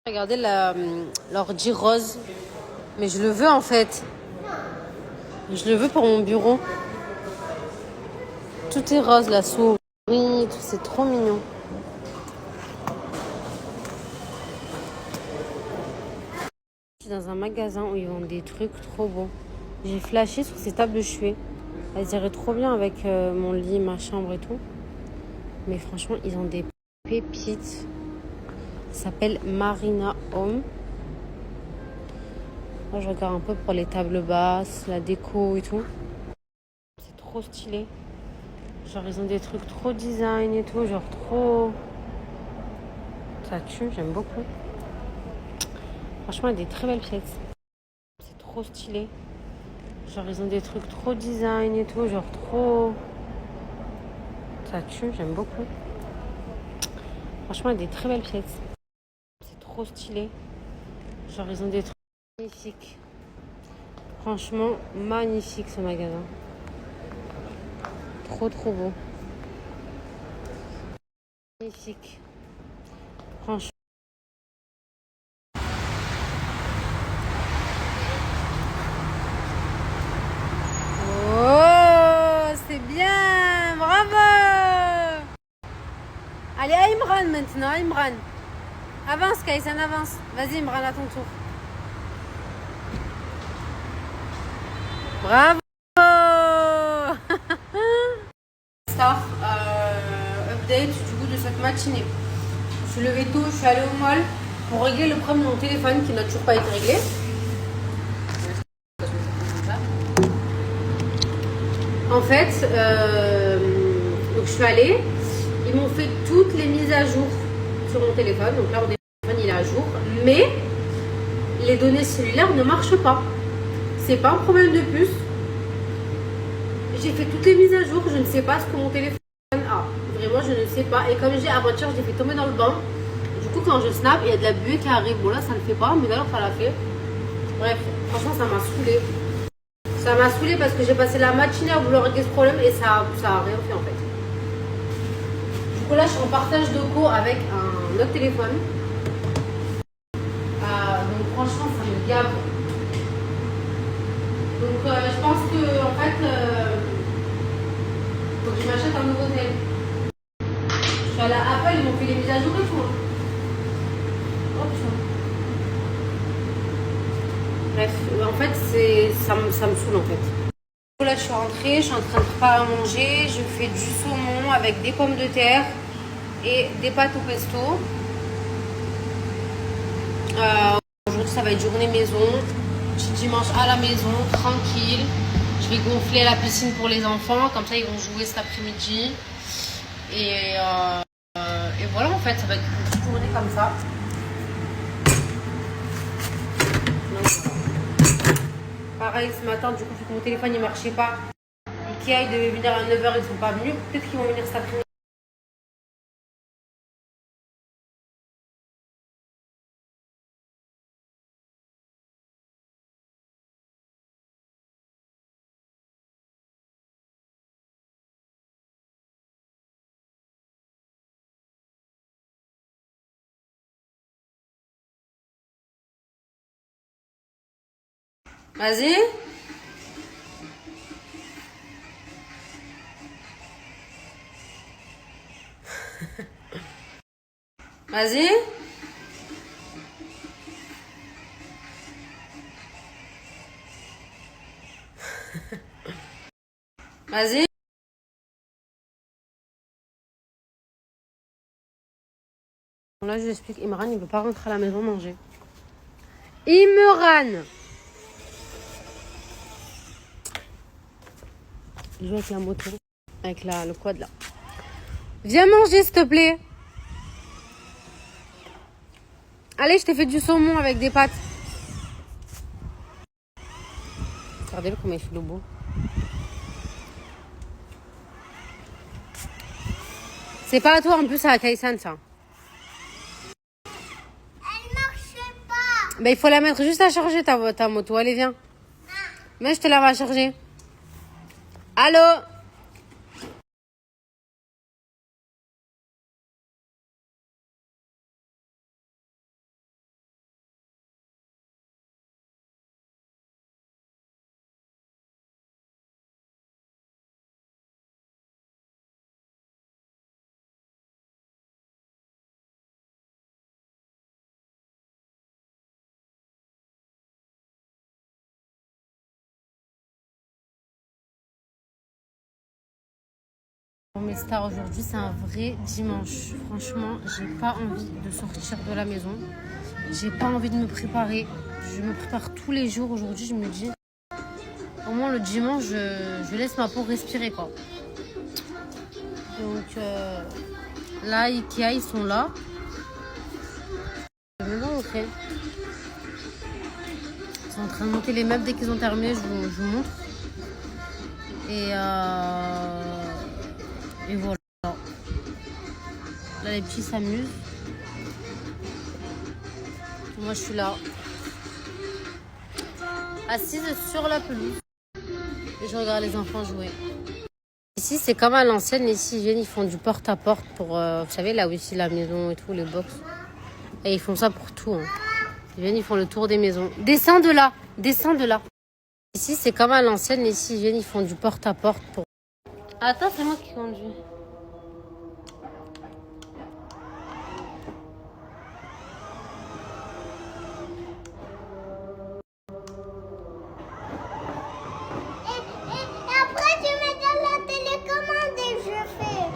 Regardez l'ordi rose. Mais je le veux en fait. Je le veux pour mon bureau. Tout est rose, la souris, tout, c'est trop mignon. Je suis dans un magasin où ils vendent des trucs trop beaux. J'ai flashé sur ces tables de chevet. Elles iraient trop bien avec mon lit, ma chambre et tout. Mais franchement, ils ont des pépites. Ça s'appelle Marina Home. Moi, je regarde un peu pour les tables basses, la déco et tout. C'est trop stylé. Genre, ils ont des trucs trop design et tout. Genre, trop... Ça tue, j'aime beaucoup. Franchement, il y a des très belles pièces. C'est trop stylé. Genre, ils ont des trucs trop design et tout. Genre, trop... Ça tue, j'aime beaucoup. Franchement, il y a des très belles pièces. C'est trop stylé. Genre, ils ont des trucs magnifiques. Franchement, magnifique ce magasin. Trop, trop beau. Magnifique. Franchement. Oh, c'est bien. Bravo. Allez, à Imran maintenant, Imran. Avance, Kaysan, avance. Vas-y, Imran, à ton tour. Bravo. Star, update du coup de cette matinée. Je suis levée tôt, je suis allée au mall pour régler le problème de mon téléphone qui n'a toujours pas été réglé. En fait, donc je suis allée, ils m'ont fait toutes les mises à jour sur mon téléphone. Donc là, mon téléphone il est à jour, mais les données cellulaires ne marchent pas. C'est pas un problème de puce. J'ai fait toutes les mises à jour, je ne sais pas ce que mon téléphone a. Vraiment, je ne sais pas. Et comme j'ai avant-hier, je l'ai fait tomber dans le bain. Du coup, quand je snap, il y a de la buée qui arrive. Bon, là, ça ne le fait pas, mais alors ça l'a fait. Bref, franchement, ça m'a saoulée. Ça m'a saoulée parce que j'ai passé la matinée à vouloir régler ce problème et ça a rien fait en fait. Du coup, là, je suis en partage de co avec un autre téléphone. Donc, franchement, ça me gave. Donc, je pense que en fait, faut que je m'achète un nouveau tel. Je suis allée à Apple, ils m'ont fait les mises à jour et tout. Oh putain. Bref, en fait, ça me saoule en fait. Là, je suis rentrée, je suis en train de préparer à manger. Je fais du saumon avec des pommes de terre et des pâtes au pesto. Aujourd'hui, ça va être journée maison. Petit dimanche à la maison, tranquille. Je vais gonfler la piscine pour les enfants. Comme ça, ils vont jouer cet après-midi. Et voilà, en fait, ça va être une petite journée comme ça. Pareil, ce matin, du coup, vu que mon téléphone ne marchait pas, Ikea, ils devaient venir à 9h, ils ne sont pas venus. Peut-être qu'ils vont venir cet après-midi. Vas-y. Vas-y. Vas-y. Là, je lui explique, Imran, il ne veut pas rentrer à la maison manger. Imran! Il joue avec la moto, avec le quad là. Viens manger, s'il te plaît. Allez, je t'ai fait du saumon avec des pâtes. Regardez-le comment il fait le beau. C'est pas à toi, en plus, c'est à Kaysan, ça. Elle marche pas. Ben, il faut la mettre juste à charger, ta moto. Allez, viens. Mais je te la vais à charger. Allô? Pour mes stars, aujourd'hui, c'est un vrai dimanche. Franchement, j'ai pas envie de sortir de la maison. J'ai pas envie de me préparer. Je me prépare tous les jours. Aujourd'hui, je me dis, au moins le dimanche, je laisse ma peau respirer, quoi. Donc là, Ikea, ils sont là. Je vais même pas montrer. Ils sont en train de monter les meubles. Dès qu'ils ont terminé, je vous montre. Et voilà. Là, les petits s'amusent. Moi, je suis là, assise sur la pelouse. Et je regarde les enfants jouer. Ici, c'est comme à l'ancienne. Ici, ils viennent, ils font du porte-à-porte pour, vous savez, là où ici, la maison et tout, les box. Et ils font ça pour tout. Hein. Ils viennent, ils font le tour des maisons. Descends de là, descends de là. Ici, c'est comme à l'ancienne. Ici, ils viennent, ils font du porte-à-porte pour... Attends, c'est moi qui conduis. Et après, tu me donnes la télécommande et je fais.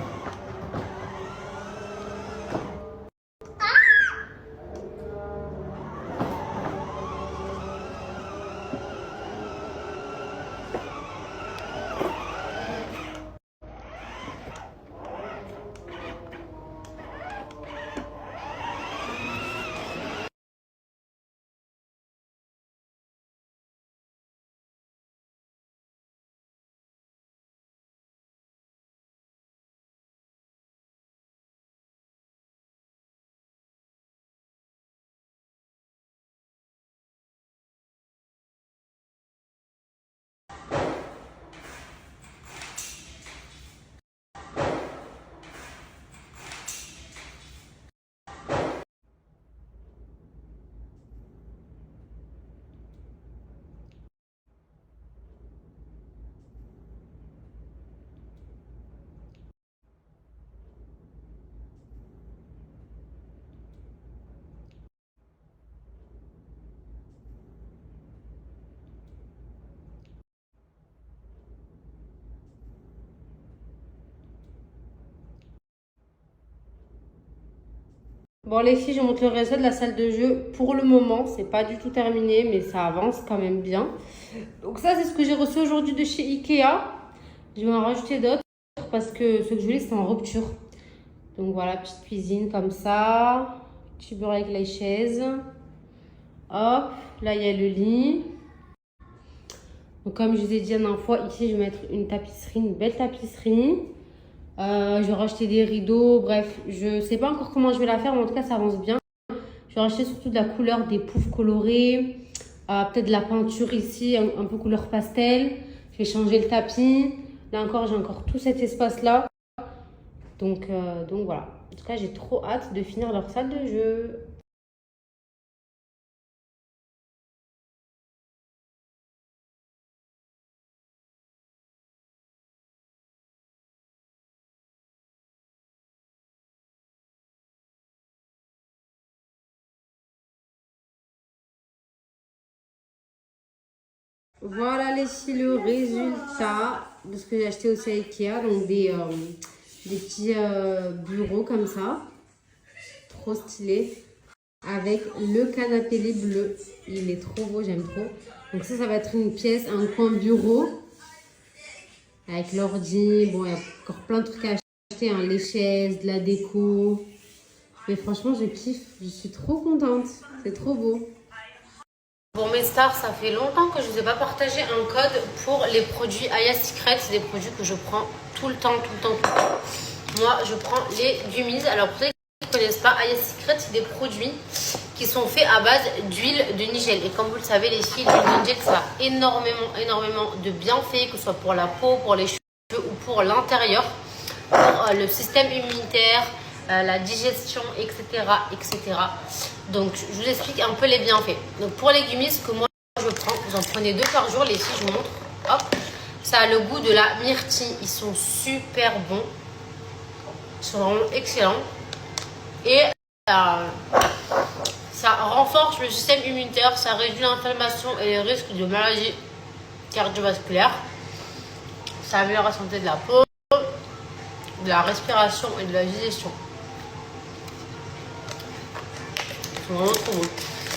Bon les filles, je vous montre le résultat de la salle de jeu. Pour le moment, c'est pas du tout terminé, mais ça avance quand même bien. Donc ça, c'est ce que j'ai reçu aujourd'hui de chez Ikea. Je vais en rajouter d'autres parce que ce que je voulais, c'était en rupture. Donc voilà, petite cuisine comme ça. Petit bureau avec les chaises. Hop, là il y a le lit. Donc comme je vous ai dit la dernière fois, ici je vais mettre une tapisserie, une belle tapisserie. Je vais racheter des rideaux, bref, je sais pas encore comment je vais la faire, mais en tout cas ça avance bien. Je vais racheter surtout de la couleur, des poufs colorés, peut-être de la peinture ici, un peu couleur pastel. Je vais changer le tapis. Là encore, j'ai encore tout cet espace-là. Donc voilà. En tout cas, j'ai trop hâte de finir leur salle de jeu. Voilà les filles, le résultat de ce que j'ai acheté aussi à Ikea. Donc des petits bureaux comme ça. Trop stylé. Avec le canapé lit bleu. Il est trop beau, j'aime trop. Donc ça va être une pièce, un coin bureau. Avec l'ordi. Bon, il y a encore plein de trucs à acheter. Hein, les chaises, de la déco. Mais franchement, je kiffe. Je suis trop contente. C'est trop beau. Bon mes stars, ça fait longtemps que je ne vous ai pas partagé un code pour les produits Aya Secret. C'est des produits que je prends tout le temps. Moi, je prends les gummies. Alors pour ceux qui ne connaissent pas, Aya Secret, c'est des produits qui sont faits à base d'huile de nigel. Et comme vous le savez les filles, l'huile de nigel, ça a énormément de bienfaits, que ce soit pour la peau, pour les cheveux ou pour l'intérieur, pour le système immunitaire, la digestion, etc. Donc je vous explique un peu les bienfaits. Donc pour les gummies que moi je prends, vous en prenez 2 par jour les filles, je vous montre. Hop, ça a le goût de la myrtille, ils sont super bons, ils sont vraiment excellents. Et ça renforce le système immunitaire, ça réduit l'inflammation et les risques de maladies cardiovasculaires, ça améliore la santé de la peau. de la respiration et de la digestion. Ils sont vraiment trop bons.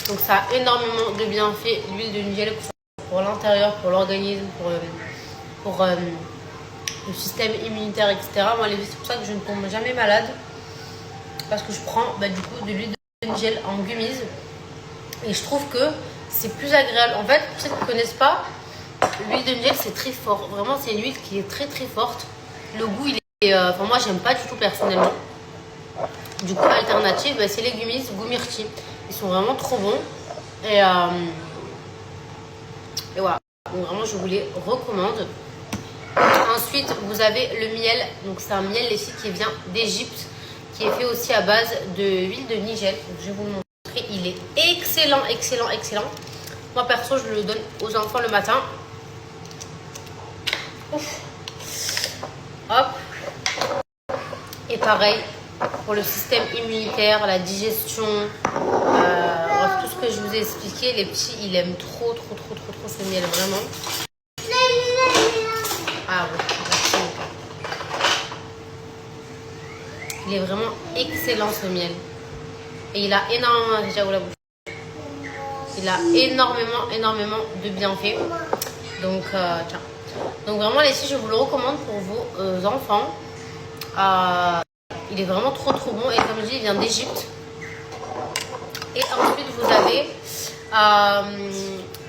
Donc ça a énormément de bienfaits. L'huile de Nigel pour l'intérieur, pour l'organisme, pour le système immunitaire, etc. Moi, c'est pour ça que je ne tombe jamais malade. Parce que je prends du coup de l'huile de Nigel en gummies. Et je trouve que c'est plus agréable. En fait, pour ceux qui ne connaissent pas, l'huile de Nigel c'est très fort. Vraiment, c'est une huile qui est très très forte. Le goût, il est... Enfin, moi, j'aime pas du tout personnellement. Du coup, alternative, c'est les gummies Goumirti. Ils sont vraiment trop bons. Et voilà. Donc vraiment, je vous les recommande. Ensuite, vous avez le miel. Donc, c'est un miel ici qui vient d'Égypte, qui est fait aussi à base de huile de Nigel. Donc, je vais vous le montrer. Il est excellent, excellent, excellent. Moi, perso, je le donne aux enfants le matin. Ouf. Hop. Et pareil, pour le système immunitaire, la digestion, bref, tout ce que je vous ai expliqué, les petits, ils aiment trop ce miel, vraiment. Ah oui, merci. Il est vraiment excellent ce miel. Et il a énormément, déjà, la bouche. Il a énormément de bienfaits. Donc, tiens. Donc vraiment, les filles, je vous le recommande pour vos enfants. Il est vraiment trop bon. Et comme je dis, il vient d'Égypte. Et ensuite, vous avez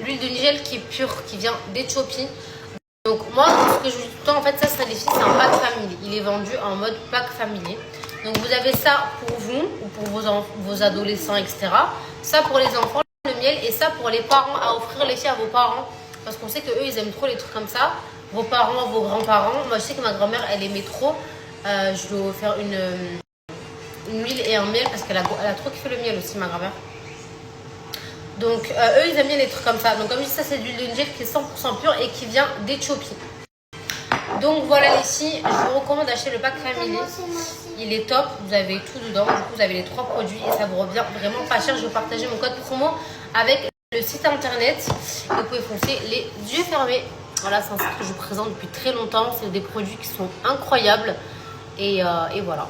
l'huile de Nigel qui est pure, qui vient d'Éthiopie. Donc moi, ce que je vous dis tout le temps, en fait, ça les filles, c'est un pack family. Il est vendu en mode pack family. Donc vous avez ça pour vous ou pour vos adolescents, etc. Ça pour les enfants, le miel, et ça pour les parents, à offrir les filles à vos parents. Parce qu'on sait qu'eux, ils aiment trop les trucs comme ça. Vos parents, vos grands-parents. Moi, je sais que ma grand-mère, elle aimait trop. Je lui ai offert une huile et un miel parce qu'elle a trop kiffé le miel aussi, ma grand-mère. Donc, eux, ils aiment bien les trucs comme ça. Donc, comme je dis, ça, c'est de l'huile de Nigel qui est 100% pure et qui vient d'Éthiopie. Donc, voilà les filles. Je vous recommande d'acheter le pack family. Il est top. Vous avez tout dedans. Du coup, vous avez les 3 produits et ça vous revient vraiment pas cher. Je vais partager mon code promo avec le site internet. Et vous pouvez foncer les yeux fermés. Voilà, c'est un site que je présente depuis très longtemps. C'est des produits qui sont incroyables. Et voilà.